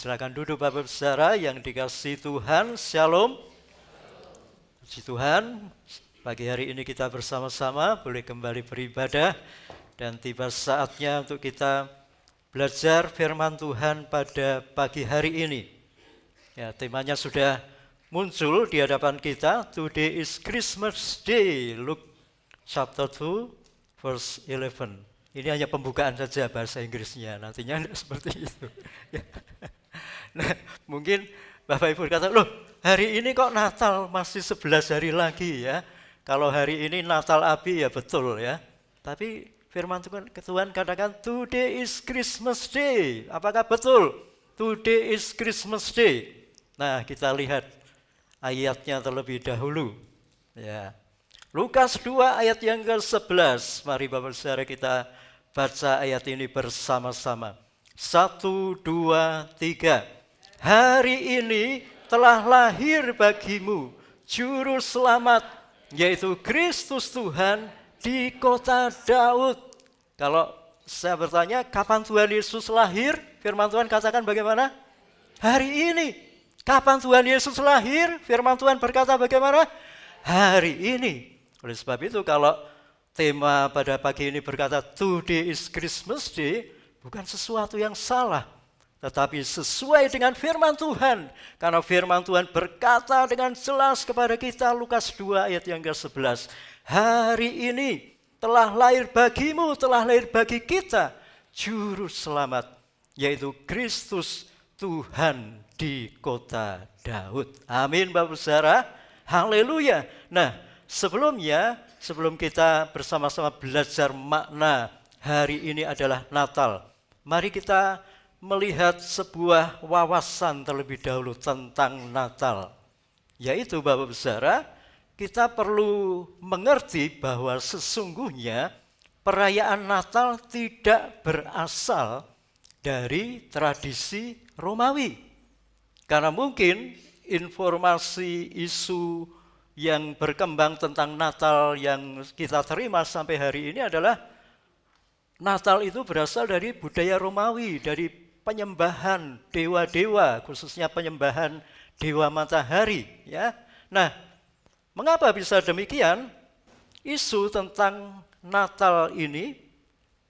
Silakan duduk Bapak Saudara yang dikasihi Tuhan. Shalom. Puji Tuhan, pagi hari ini kita bersama-sama boleh kembali beribadah dan tiba saatnya untuk kita belajar firman Tuhan pada pagi hari ini. Ya, temanya sudah muncul di hadapan kita. Today is Christmas Day. Luke chapter 2 verse 11. Ini hanya pembukaan saja bahasa Inggrisnya, nantinya tidak seperti itu. Nah, mungkin Bapak Ibu kata, loh hari ini kok Natal masih 11 hari lagi ya. Kalau hari ini Natal Abi ya betul ya. Tapi firman Tuhan katakan today is Christmas Day. Apakah betul? Today is Christmas Day. Nah, kita lihat ayatnya terlebih dahulu. Ya. Lukas 2 ayat yang ke-11. Mari Bapak Saudara kita baca ayat ini bersama-sama. 1, 2, 3. Hari ini telah lahir bagimu Juru Selamat, yaitu Kristus Tuhan di kota Daud. Kalau saya bertanya, kapan Tuhan Yesus lahir? Firman Tuhan katakan bagaimana? Hari ini. Kapan Tuhan Yesus lahir? Firman Tuhan berkata bagaimana? Hari ini. Oleh sebab itu kalau tema pada pagi ini berkata Today is Christmas Day, bukan sesuatu yang salah, tetapi sesuai dengan firman Tuhan. Karena firman Tuhan berkata dengan jelas kepada kita, Lukas 2 ayat yang ke-11. Hari ini telah lahir bagimu, telah lahir bagi kita, Juru Selamat, yaitu Kristus Tuhan di kota Daud. Amin Bapak Saudara, haleluya. Nah, sebelum kita bersama-sama belajar makna hari ini adalah Natal, mari kita melihat sebuah wawasan terlebih dahulu tentang Natal. Yaitu Bapak Saudara, kita perlu mengerti bahwa sesungguhnya perayaan Natal tidak berasal dari tradisi Romawi. Karena mungkin informasi isu yang berkembang tentang Natal yang kita terima sampai hari ini adalah Natal itu berasal dari budaya Romawi, dari penyembahan dewa-dewa, khususnya penyembahan dewa matahari. Ya. Nah, mengapa bisa demikian? Isu tentang Natal ini,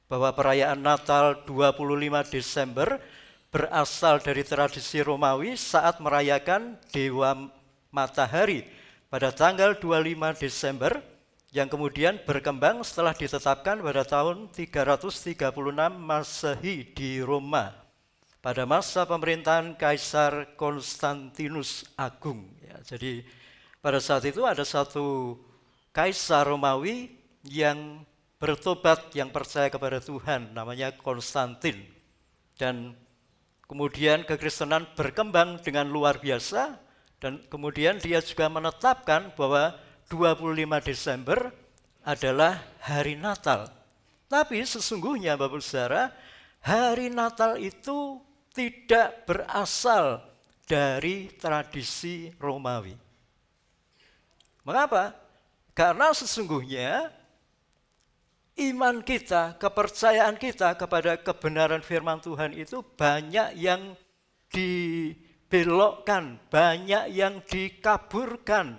bahwa perayaan Natal 25 Desember berasal dari tradisi Romawi saat merayakan dewa matahari pada tanggal 25 Desember, yang kemudian berkembang setelah ditetapkan pada tahun 336 Masehi di Roma pada masa pemerintahan Kaisar Konstantinus Agung. Ya, jadi pada saat itu ada satu kaisar Romawi yang bertobat, yang percaya kepada Tuhan, namanya Konstantin. Dan kemudian kekristenan berkembang dengan luar biasa. Dan kemudian dia juga menetapkan bahwa 25 Desember adalah hari Natal. Tapi sesungguhnya Bapak Saudara, hari Natal itu tidak berasal dari tradisi Romawi. Mengapa? Karena sesungguhnya iman kita, kepercayaan kita kepada kebenaran firman Tuhan itu banyak yang dibelokkan, banyak yang dikaburkan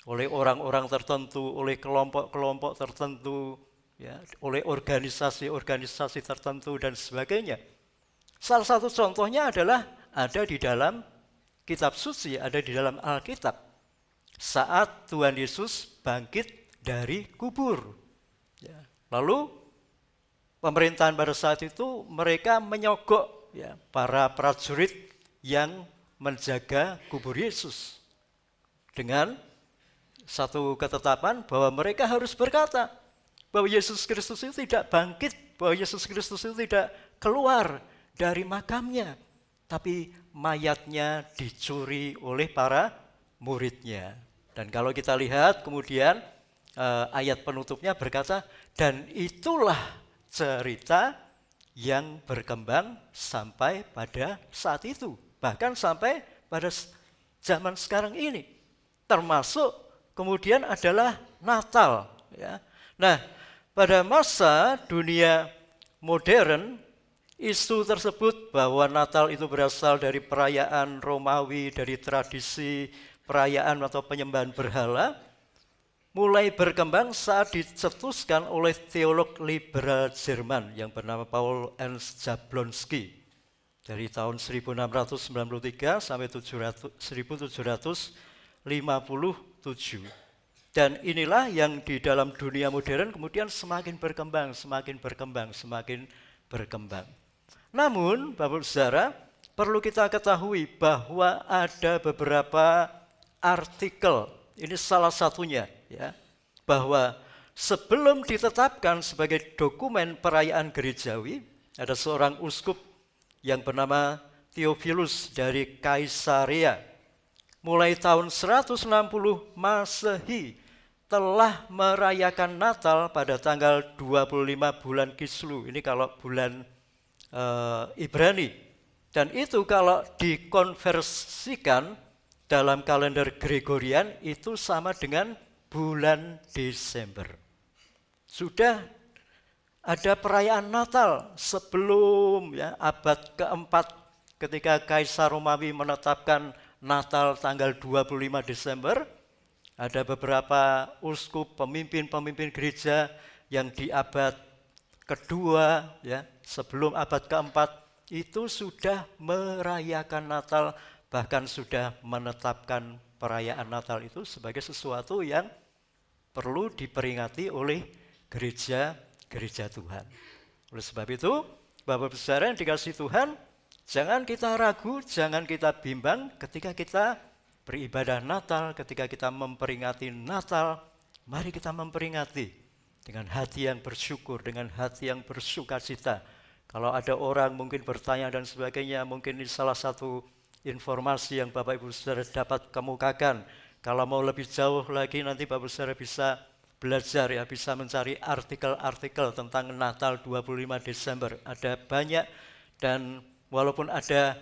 oleh orang-orang tertentu, oleh kelompok-kelompok tertentu, ya, oleh organisasi-organisasi tertentu dan sebagainya. Salah satu contohnya adalah ada di dalam kitab suci, ada di dalam Alkitab. Saat Tuhan Yesus bangkit dari kubur. Ya. Lalu pemerintahan pada saat itu mereka menyogok ya, para prajurit yang menjaga kubur Yesus dengan satu ketetapan bahwa mereka harus berkata bahwa Yesus Kristus itu tidak bangkit, bahwa Yesus Kristus itu tidak keluar dari makamnya, tapi mayatnya dicuri oleh para muridnya. Dan kalau kita lihat kemudian ayat penutupnya berkata, dan itulah cerita yang berkembang sampai pada saat itu, bahkan sampai pada zaman sekarang ini, termasuk kemudian adalah Natal. Ya. Nah, pada masa dunia modern isu tersebut bahwa Natal itu berasal dari perayaan Romawi, dari tradisi perayaan atau penyembahan berhala, mulai berkembang saat dicetuskan oleh teolog liberal Jerman yang bernama Paul Ernst Jablonski dari tahun 1693 sampai 1757. Dan inilah yang di dalam dunia modern kemudian semakin berkembang. Namun, Bapak Saudara, perlu kita ketahui bahwa ada beberapa artikel, ini salah satunya, ya, bahwa sebelum ditetapkan sebagai dokumen perayaan gerejawi, ada seorang uskup yang bernama Theophilus dari Kaisarea. Mulai tahun 160 Masehi telah merayakan Natal pada tanggal 25 bulan Kislew. Ini kalau bulan Ibrani. Dan itu kalau dikonversikan dalam kalender Gregorian itu sama dengan bulan Desember. Sudah ada perayaan Natal sebelum abad keempat ketika Kaisar Romawi menetapkan Natal tanggal 25 Desember. Ada beberapa uskup, pemimpin gereja yang di abad kedua, sebelum abad keempat, itu sudah merayakan Natal, bahkan sudah menetapkan perayaan Natal itu sebagai sesuatu yang perlu diperingati oleh gereja Tuhan. Oleh sebab itu, Bapak Saudara yang dikasihi Tuhan, jangan kita ragu, jangan kita bimbang ketika kita beribadah Natal, ketika kita memperingati Natal. Mari kita memperingati dengan hati yang bersyukur, dengan hati yang bersukacita. Kalau ada orang mungkin bertanya dan sebagainya, mungkin ini salah satu informasi yang Bapak Ibu Saudara dapat kemukakan. Kalau mau lebih jauh lagi nanti Bapak Saudara bisa belajar, bisa mencari artikel-artikel tentang Natal 25 Desember. Ada banyak, dan walaupun ada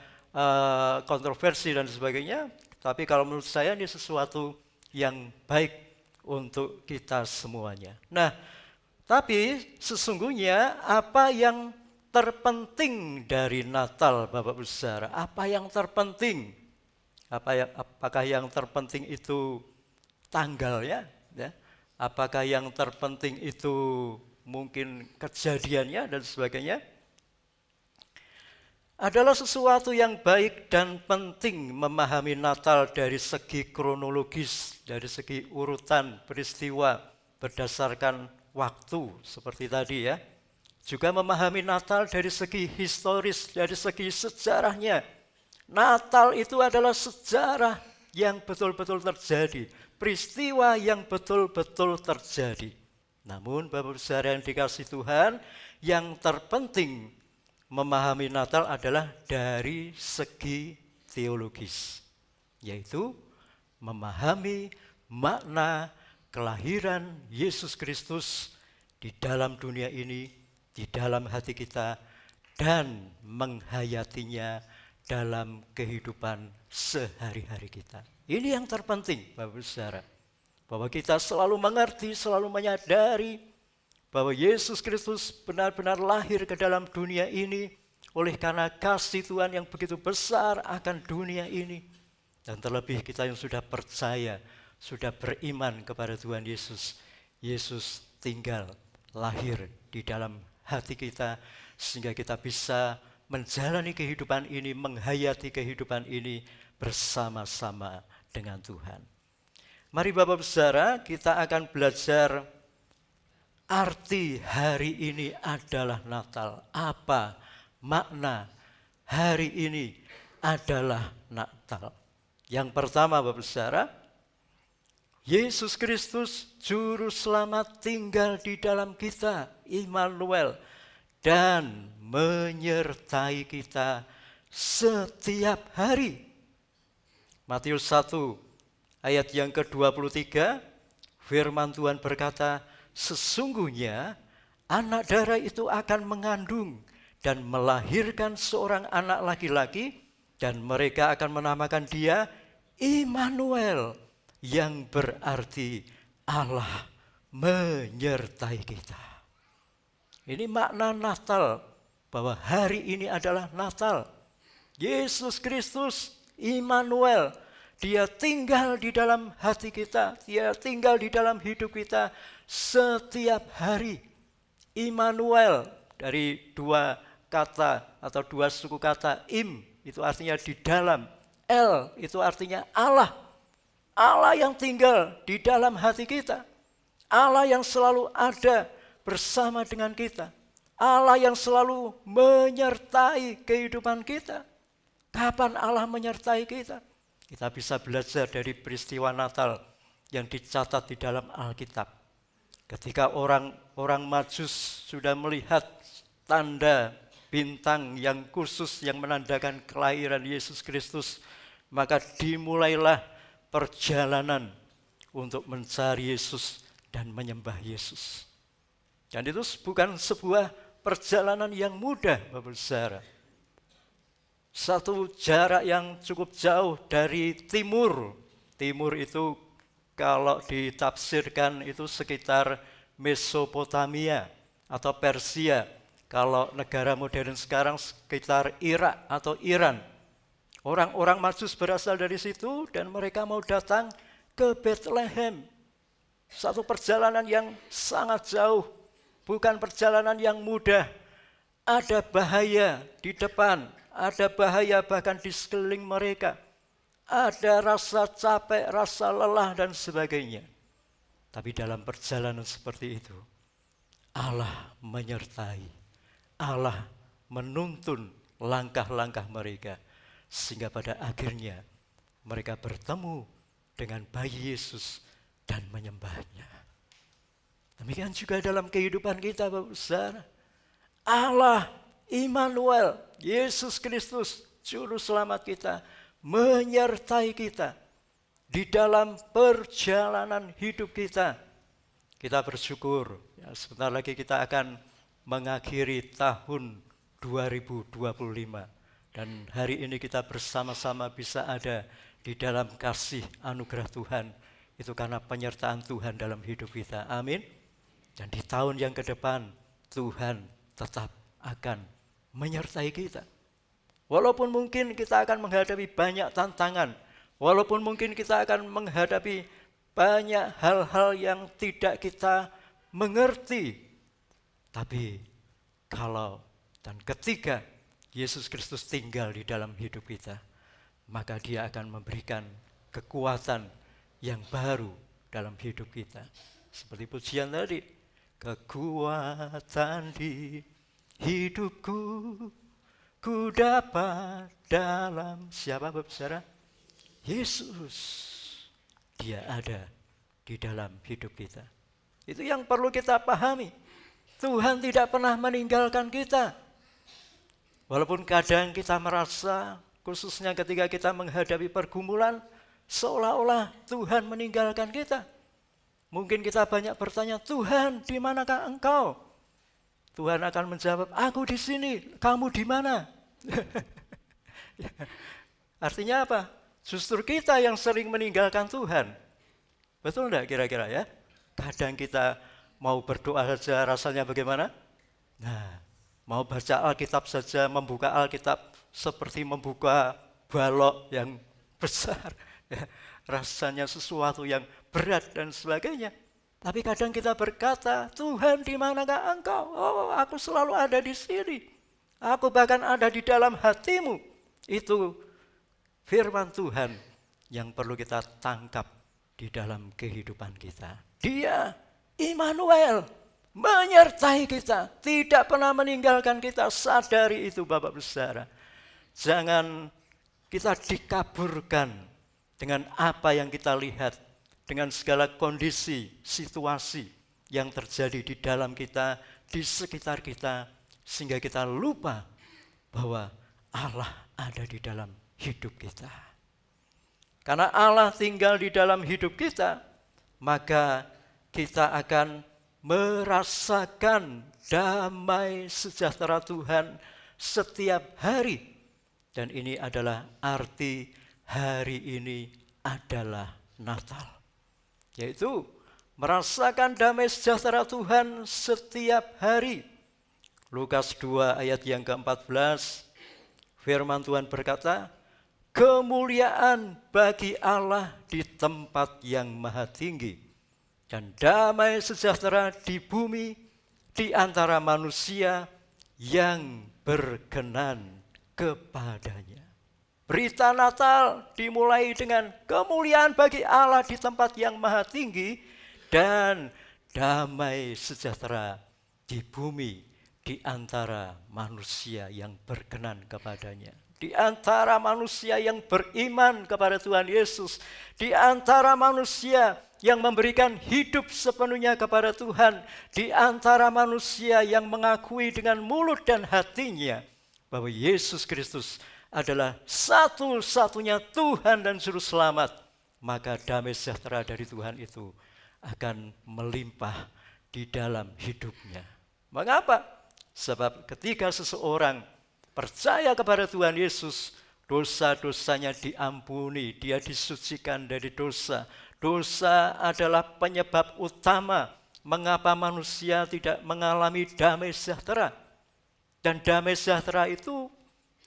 kontroversi dan sebagainya, tapi kalau menurut saya ini sesuatu yang baik untuk kita semuanya. Nah, tapi sesungguhnya apa yang terpenting dari Natal, Bapak Ibu Saudara? Apa yang terpenting? Apakah yang terpenting itu tanggalnya? Apakah yang terpenting itu mungkin kejadiannya dan sebagainya? Adalah sesuatu yang baik dan penting memahami Natal dari segi kronologis, dari segi urutan peristiwa berdasarkan waktu seperti tadi ya. Juga memahami Natal dari segi historis, dari segi sejarahnya. Natal itu adalah sejarah yang betul-betul terjadi, peristiwa yang betul-betul terjadi. Namun Bapak Saudara yang dikasihi Tuhan, yang terpenting memahami Natal adalah dari segi teologis, yaitu memahami makna kelahiran Yesus Kristus di dalam dunia ini, di dalam hati kita, dan menghayatinya dalam kehidupan sehari-hari kita. Ini yang terpenting, Bapak Saudara, bahwa kita selalu mengerti, selalu menyadari bahwa Yesus Kristus benar-benar lahir ke dalam dunia ini oleh karena kasih Tuhan yang begitu besar akan dunia ini. Dan terlebih kita yang sudah percaya, sudah beriman kepada Tuhan Yesus. Yesus tinggal, lahir di dalam hati kita sehingga kita bisa menjalani kehidupan ini, menghayati kehidupan ini bersama-sama dengan Tuhan. Mari Bapak Saudara, kita akan belajar arti hari ini adalah Natal. Apa makna hari ini adalah Natal? Yang pertama Bapak Saudara, Yesus Kristus Juru Selamat tinggal di dalam kita, Immanuel, dan menyertai kita setiap hari. Matius 1 ayat yang ke-23, firman Tuhan berkata, sesungguhnya anak darah itu akan mengandung dan melahirkan seorang anak laki-laki, dan mereka akan menamakan dia Immanuel, yang berarti Allah menyertai kita. Ini makna Natal bahwa hari ini adalah Natal. Yesus Kristus, Immanuel, Dia tinggal di dalam hati kita, Dia tinggal di dalam hidup kita setiap hari. Immanuel dari dua kata atau dua suku kata, itu artinya di dalam, El itu artinya Allah. Allah yang tinggal di dalam hati kita. Allah yang selalu ada bersama dengan kita. Allah yang selalu menyertai kehidupan kita. Kapan Allah menyertai kita? Kita bisa belajar dari peristiwa Natal yang dicatat di dalam Alkitab. Ketika orang Majus sudah melihat tanda bintang yang khusus yang menandakan kelahiran Yesus Kristus, maka dimulailah perjalanan untuk mencari Yesus dan menyembah Yesus. Dan itu bukan sebuah perjalanan yang mudah, Bapak Saudara. Satu jarak yang cukup jauh dari timur. Timur itu kalau ditafsirkan itu sekitar Mesopotamia atau Persia. Kalau negara modern sekarang sekitar Irak atau Iran. Orang-orang Majus berasal dari situ dan mereka mau datang ke Bethlehem. Satu perjalanan yang sangat jauh, bukan perjalanan yang mudah. Ada bahaya di depan, ada bahaya bahkan di sekeliling mereka. Ada rasa capek, rasa lelah dan sebagainya. Tapi dalam perjalanan seperti itu, Allah menyertai, Allah menuntun langkah-langkah mereka. Sehingga pada akhirnya mereka bertemu dengan bayi Yesus dan menyembahnya. Demikian juga dalam kehidupan kita, Bapak Saudara. Allah, Immanuel, Yesus Kristus, Juru Selamat kita, menyertai kita di dalam perjalanan hidup kita. Kita bersyukur, ya, sebentar lagi kita akan mengakhiri tahun 2025. Dan hari ini kita bersama-sama bisa ada di dalam kasih anugerah Tuhan. Itu karena penyertaan Tuhan dalam hidup kita. Amin. Dan di tahun yang ke depan, Tuhan tetap akan menyertai kita. Walaupun mungkin kita akan menghadapi banyak tantangan. Walaupun mungkin kita akan menghadapi banyak hal-hal yang tidak kita mengerti. Tapi kalau dan ketika Yesus Kristus tinggal di dalam hidup kita, maka Dia akan memberikan kekuatan yang baru dalam hidup kita. Seperti pujian tadi, kekuatan di hidupku, ku dapat dalam siapa, Bapak Saudara? Yesus. Dia ada di dalam hidup kita. Itu yang perlu kita pahami. Tuhan tidak pernah meninggalkan kita. Walaupun kadang kita merasa, khususnya ketika kita menghadapi pergumulan, seolah-olah Tuhan meninggalkan kita. Mungkin kita banyak bertanya, Tuhan, di manakah Engkau? Tuhan akan menjawab, aku di sini, kamu di mana? Artinya apa? Justru kita yang sering meninggalkan Tuhan. Betul enggak kira-kira ya? Kadang kita mau berdoa saja rasanya bagaimana? Nah, mau baca Alkitab saja, membuka Alkitab seperti membuka balok yang besar. Ya, rasanya sesuatu yang berat dan sebagainya. Tapi kadang kita berkata, Tuhan di manakah Engkau? Oh, aku selalu ada di sini. Aku bahkan ada di dalam hatimu. Itu firman Tuhan yang perlu kita tangkap di dalam kehidupan kita. Dia, Immanuel, menyertai kita, tidak pernah meninggalkan kita. Sadari itu, Bapak Saudara. Jangan kita dikaburkan dengan apa yang kita lihat, dengan segala kondisi, situasi yang terjadi di dalam kita, di sekitar kita, sehingga kita lupa bahwa Allah ada di dalam hidup kita. Karena Allah tinggal di dalam hidup kita, maka kita akan merasakan damai sejahtera Tuhan setiap hari. Dan ini adalah arti hari ini adalah Natal. Yaitu merasakan damai sejahtera Tuhan setiap hari. Lukas 2 ayat yang ke-14, firman Tuhan berkata, kemuliaan bagi Allah di tempat yang maha tinggi, dan damai sejahtera di bumi di antara manusia yang berkenan kepadanya. Berita Natal dimulai dengan kemuliaan bagi Allah di tempat yang maha tinggi dan damai sejahtera di bumi di antara manusia yang berkenan kepadanya. Di antara manusia yang beriman kepada Tuhan Yesus, di antara manusia yang memberikan hidup sepenuhnya kepada Tuhan, di antara manusia yang mengakui dengan mulut dan hatinya bahwa Yesus Kristus adalah satu-satunya Tuhan dan Juru Selamat, maka damai sejahtera dari Tuhan itu akan melimpah di dalam hidupnya. Mengapa? Sebab ketika seseorang percaya kepada Tuhan Yesus, dosa-dosanya diampuni, dia disucikan dari dosa. Dosa adalah penyebab utama mengapa manusia tidak mengalami damai sejahtera. Dan damai sejahtera itu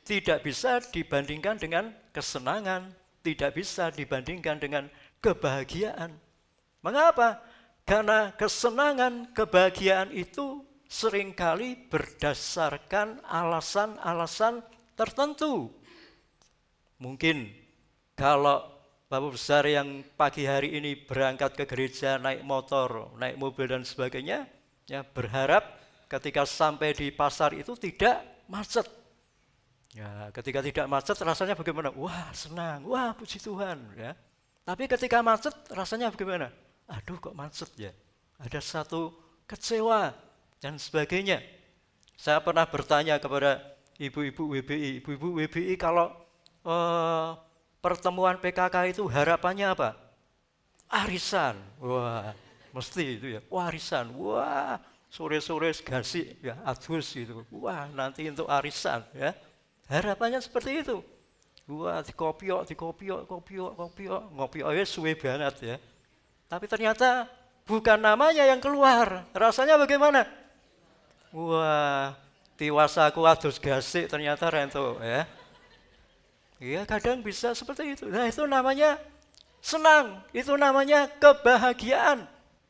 tidak bisa dibandingkan dengan kesenangan, tidak bisa dibandingkan dengan kebahagiaan. Mengapa? Karena kesenangan, kebahagiaan itu seringkali berdasarkan alasan-alasan tertentu. Mungkin kalau Bapak Besar yang pagi hari ini berangkat ke gereja naik motor, naik mobil dan sebagainya, ya berharap ketika sampai di pasar itu tidak macet. Ya, ketika tidak macet rasanya bagaimana? Wah, senang, wah puji Tuhan. Ya. Tapi ketika macet rasanya bagaimana? Aduh kok macet ya? Ada satu kecewa dan sebagainya. Saya pernah bertanya kepada ibu-ibu WBI kalau pertemuan PKK itu harapannya apa? Arisan. Wah, mesti itu ya. Warisan. Wah, sore-sore gasik ya, adus gitu. Wah, nanti untuk arisan ya. Harapannya seperti itu. Wah, dikopiok, ngopiok suwe banget ya. Tapi ternyata bukan namanya yang keluar. Rasanya bagaimana? Wah, tiwasaku adus gasik ternyata rento ya. Iya, kadang bisa seperti itu. Nah, itu namanya senang, itu namanya kebahagiaan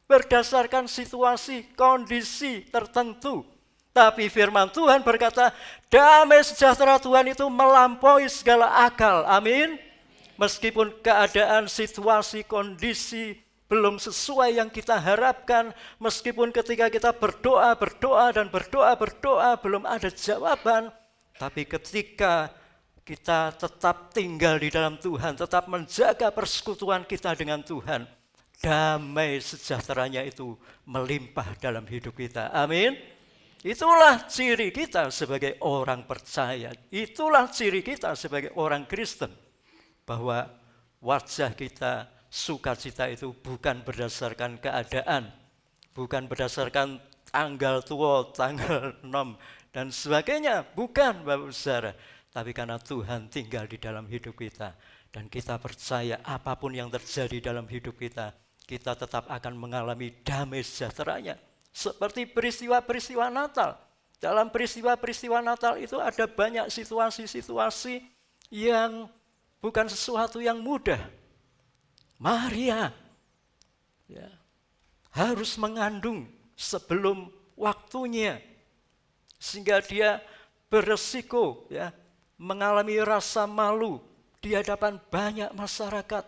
berdasarkan situasi, kondisi tertentu. Tapi firman Tuhan berkata, damai sejahtera Tuhan itu melampaui segala akal. Amin. Meskipun keadaan, situasi, kondisi belum sesuai yang kita harapkan, meskipun ketika kita berdoa belum ada jawaban, tapi ketika kita tetap tinggal di dalam Tuhan, tetap menjaga persekutuan kita dengan Tuhan, damai sejahteranya itu melimpah dalam hidup kita. Amin. Itulah ciri kita sebagai orang percaya. Itulah ciri kita sebagai orang Kristen. Bahwa wajah kita, sukacita itu bukan berdasarkan keadaan, bukan berdasarkan tanggal tua, tanggal 6 dan sebagainya. Bukan, Bapak Saudara. Tapi karena Tuhan tinggal di dalam hidup kita. Dan kita percaya apapun yang terjadi dalam hidup kita, kita tetap akan mengalami damai sejahteranya. Seperti peristiwa-peristiwa Natal. Dalam peristiwa-peristiwa Natal itu ada banyak situasi-situasi yang bukan sesuatu yang mudah. Maria ya, harus mengandung sebelum waktunya. Sehingga dia beresiko ya, mengalami rasa malu di hadapan banyak masyarakat.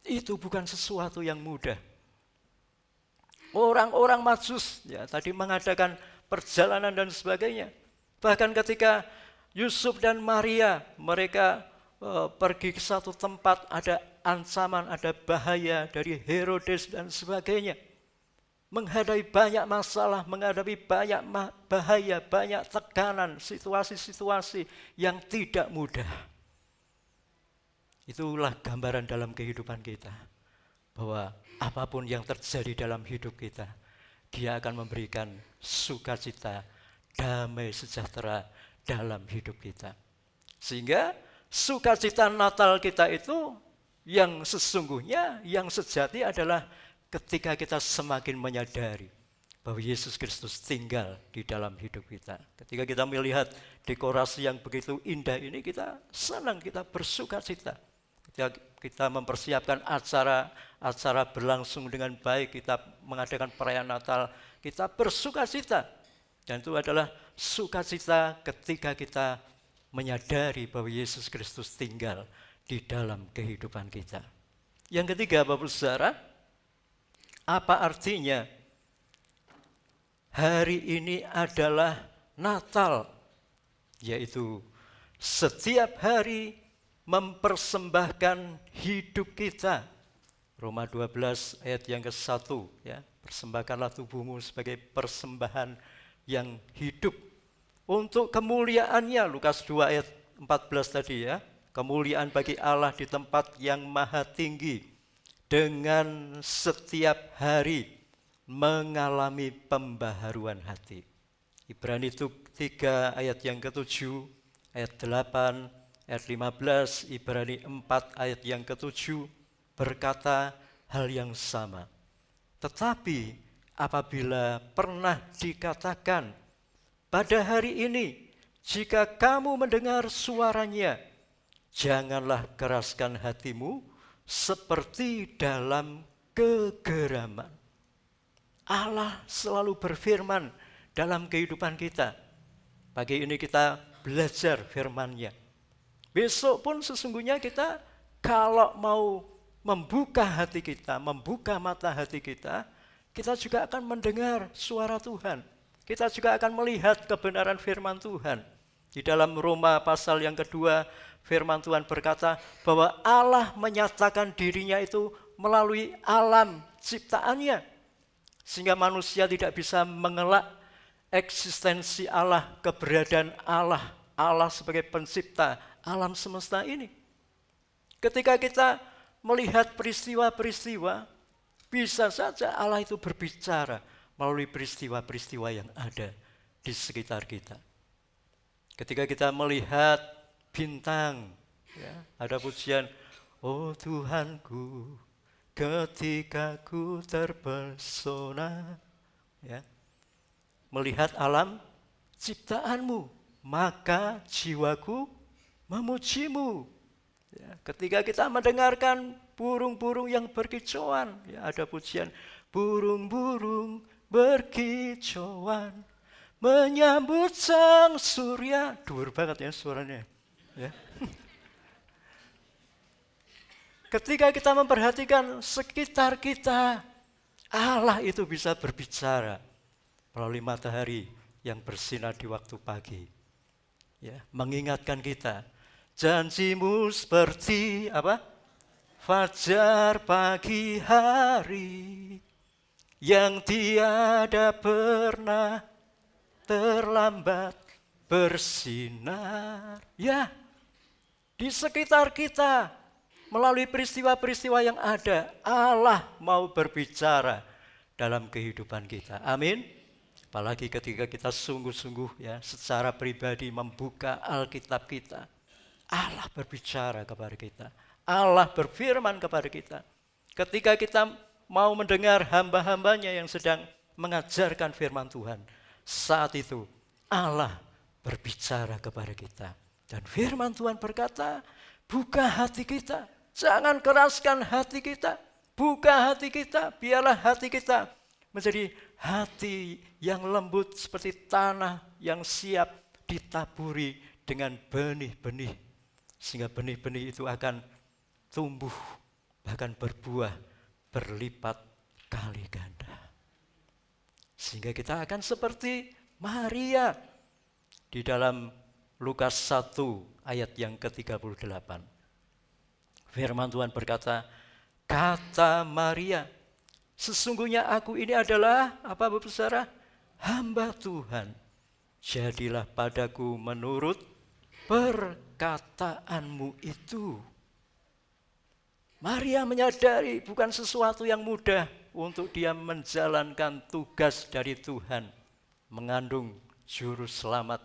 Itu bukan sesuatu yang mudah. Orang-orang Majus ya, tadi mengadakan perjalanan dan sebagainya. Bahkan ketika Yusuf dan Maria mereka pergi ke satu tempat, ada ancaman, ada bahaya dari Herodes dan sebagainya. Menghadapi banyak masalah, menghadapi banyak bahaya, banyak tekanan, situasi-situasi yang tidak mudah. Itulah gambaran dalam kehidupan kita. Bahwa apapun yang terjadi dalam hidup kita, Dia akan memberikan sukacita, damai sejahtera dalam hidup kita. Sehingga sukacita Natal kita itu yang sesungguhnya, yang sejati adalah ketika kita semakin menyadari bahwa Yesus Kristus tinggal di dalam hidup kita. Ketika kita melihat dekorasi yang begitu indah ini, kita senang, kita bersuka cita. Ketika kita mempersiapkan acara berlangsung dengan baik, kita mengadakan perayaan Natal, kita bersuka cita. Dan itu adalah sukacita ketika kita menyadari bahwa Yesus Kristus tinggal di dalam kehidupan kita. Yang ketiga, Bapak Saudara, apa artinya hari ini adalah Natal? Yaitu setiap hari mempersembahkan hidup kita. Roma 12 ayat yang ke-1, ya. Persembahkanlah tubuhmu sebagai persembahan yang hidup untuk kemuliaannya. Lukas 2 ayat 14 tadi, ya. Kemuliaan bagi Allah di tempat yang maha tinggi, dengan setiap hari mengalami pembaharuan hati. Ibrani 3 ayat yang ke-7, ayat 8, ayat 15, Ibrani 4 ayat yang ke-7 berkata hal yang sama. Tetapi apabila pernah dikatakan, pada hari ini jika kamu mendengar suaranya, janganlah keraskan hatimu seperti dalam kegeraman. Allah selalu berfirman dalam kehidupan kita. Pagi ini kita belajar firman-Nya. Besok pun sesungguhnya kita kalau mau membuka hati kita, membuka mata hati kita juga akan mendengar suara Tuhan. Kita juga akan melihat kebenaran firman Tuhan. Di dalam Roma pasal yang kedua, firman Tuhan berkata bahwa Allah menyatakan dirinya itu melalui alam ciptaannya. Sehingga manusia tidak bisa mengelak eksistensi Allah, keberadaan Allah, Allah sebagai pencipta alam semesta ini. Ketika kita melihat peristiwa-peristiwa, bisa saja Allah itu berbicara melalui peristiwa-peristiwa yang ada di sekitar kita. Ketika kita melihat bintang, ya, ada pujian, oh Tuhanku, ketika ku terpesona, ya, melihat alam ciptaanmu, maka jiwaku memujimu. Ya, ketika kita mendengarkan burung-burung yang berkicauan, ya, ada pujian, burung-burung berkicauan menyambut sang surya. Dur banget ya suaranya. Ya. Ketika kita memperhatikan sekitar kita, Allah itu bisa berbicara melalui matahari yang bersinar di waktu pagi. Ya, mengingatkan kita, janjimu seperti apa? Fajar pagi hari yang tiada pernah terlambat bersinar. Ya, di sekitar kita melalui peristiwa-peristiwa yang ada, Allah mau berbicara dalam kehidupan kita. Amin. Apalagi ketika kita sungguh-sungguh, ya, secara pribadi membuka Alkitab kita, Allah berbicara kepada kita. Allah berfirman kepada kita. Ketika kita mau mendengar hamba-hambanya yang sedang mengajarkan firman Tuhan, saat itu Allah berbicara kepada kita. Dan firman Tuhan berkata, buka hati kita, jangan keraskan hati kita. Buka hati kita, biarlah hati kita menjadi hati yang lembut seperti tanah yang siap ditaburi dengan benih-benih. Sehingga benih-benih itu akan tumbuh, bahkan berbuah, berlipat kali ganda. Sehingga kita akan seperti Maria di dalam Lukas 1 ayat yang ke-38. Firman Tuhan berkata, kata Maria, sesungguhnya aku ini adalah, apa Bapak Saudara? Hamba Tuhan. Jadilah padaku menurut perkataanmu itu. Maria menyadari bukan sesuatu yang mudah untuk dia menjalankan tugas dari Tuhan, mengandung juru selamat,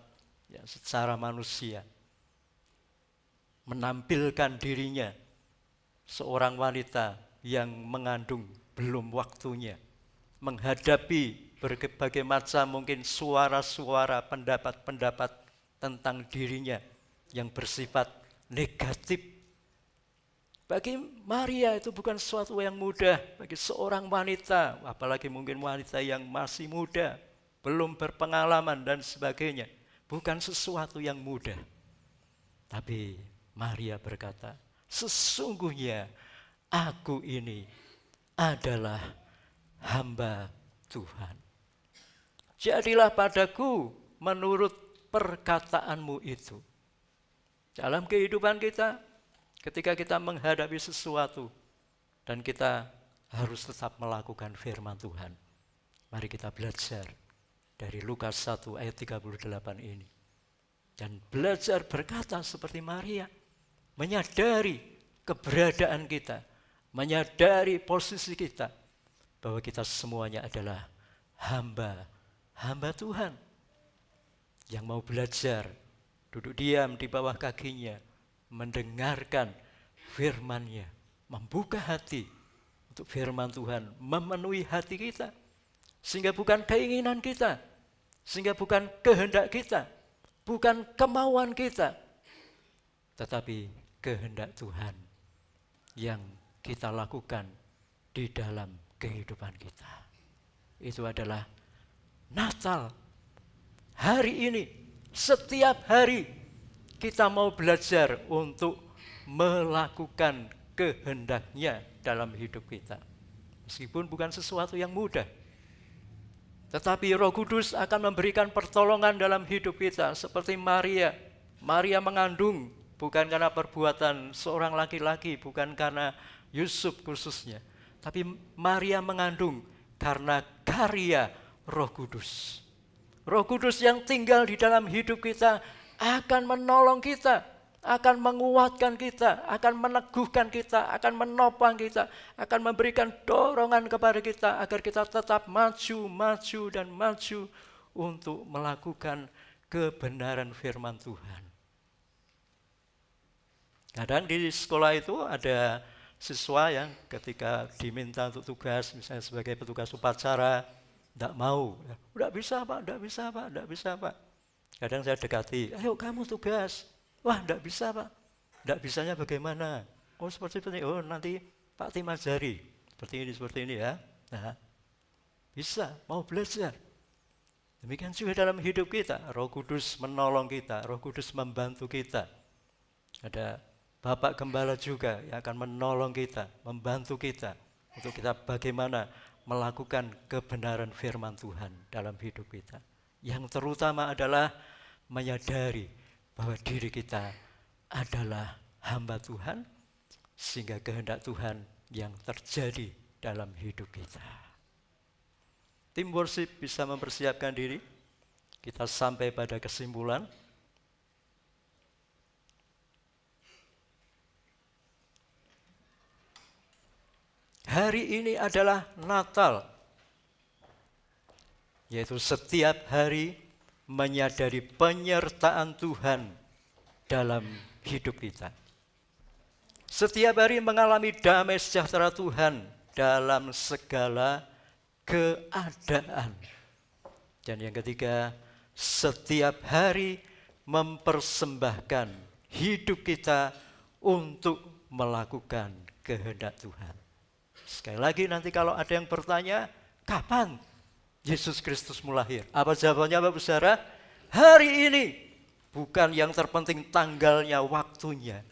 ya, secara manusia, menampilkan dirinya seorang wanita yang mengandung belum waktunya, menghadapi berbagai macam mungkin suara-suara, pendapat-pendapat tentang dirinya yang bersifat negatif. Bagi Maria itu bukan sesuatu yang mudah, bagi seorang wanita, apalagi mungkin wanita yang masih muda, belum berpengalaman dan sebagainya, bukan sesuatu yang mudah. Tapi Maria berkata, sesungguhnya aku ini adalah hamba Tuhan. Jadilah padaku menurut perkataanmu itu. Dalam kehidupan kita, ketika kita menghadapi sesuatu dan kita harus tetap melakukan firman Tuhan, mari kita belajar dari Lukas 1 ayat 38 ini. Dan belajar berkata seperti Maria, menyadari keberadaan kita, menyadari posisi kita, bahwa kita semuanya adalah hamba Tuhan yang mau belajar, duduk diam di bawah kakinya, mendengarkan firman-Nya, membuka hati untuk firman Tuhan, memenuhi hati kita, sehingga bukan keinginan kita, sehingga bukan kehendak kita, bukan kemauan kita, tetapi kehendak Tuhan yang kita lakukan di dalam kehidupan kita. Itu adalah Natal. Hari ini, setiap hari kita mau belajar untuk melakukan kehendak-Nya dalam hidup kita. Meskipun bukan sesuatu yang mudah, tetapi Roh Kudus akan memberikan pertolongan dalam hidup kita. Seperti Maria. Maria mengandung bukan karena perbuatan seorang laki-laki, bukan karena Yusuf khususnya, tapi Maria mengandung karena karya Roh Kudus. Roh Kudus yang tinggal di dalam hidup kita akan menolong kita, akan menguatkan kita, akan meneguhkan kita, akan menopang kita, akan memberikan dorongan kepada kita agar kita tetap maju dan maju untuk melakukan kebenaran firman Tuhan. Kadang di sekolah itu ada siswa yang ketika diminta untuk tugas, misalnya sebagai petugas upacara, tidak mau. Tidak bisa Pak. Kadang saya dekati, ayo kamu tugas. Wah, tidak bisa Pak. Tidak bisanya bagaimana? Oh seperti ini, oh nanti Pak Tim ajari. Seperti ini ya. Nah, bisa, mau belajar. Demikian juga dalam hidup kita, Roh Kudus menolong kita, Roh Kudus membantu kita. Ada Bapak Gembala juga yang akan menolong kita, membantu kita untuk kita bagaimana melakukan kebenaran firman Tuhan dalam hidup kita. Yang terutama adalah menyadari bahwa diri kita adalah hamba Tuhan, sehingga kehendak Tuhan yang terjadi dalam hidup kita. Tim worship bisa mempersiapkan diri. Kita sampai pada kesimpulan. Hari ini adalah Natal, yaitu setiap hari menyadari penyertaan Tuhan dalam hidup kita. Setiap hari mengalami damai sejahtera Tuhan dalam segala keadaan. Dan yang ketiga, setiap hari mempersembahkan hidup kita untuk melakukan kehendak Tuhan. Sekali lagi nanti kalau ada yang bertanya, kapan Yesus Kristus lahir? Apa jawabannya Bapak Saudara? Hari ini. Bukan yang terpenting tanggalnya, waktunya.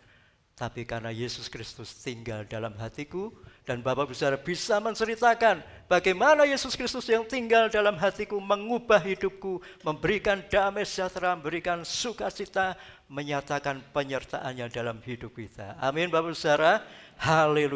Tapi karena Yesus Kristus tinggal dalam hatiku, dan Bapak Saudara bisa menceritakan bagaimana Yesus Kristus yang tinggal dalam hatiku mengubah hidupku, memberikan damai sejahtera, memberikan sukacita, menyatakan penyertaannya dalam hidup kita. Amin Bapak Saudara. Haleluya.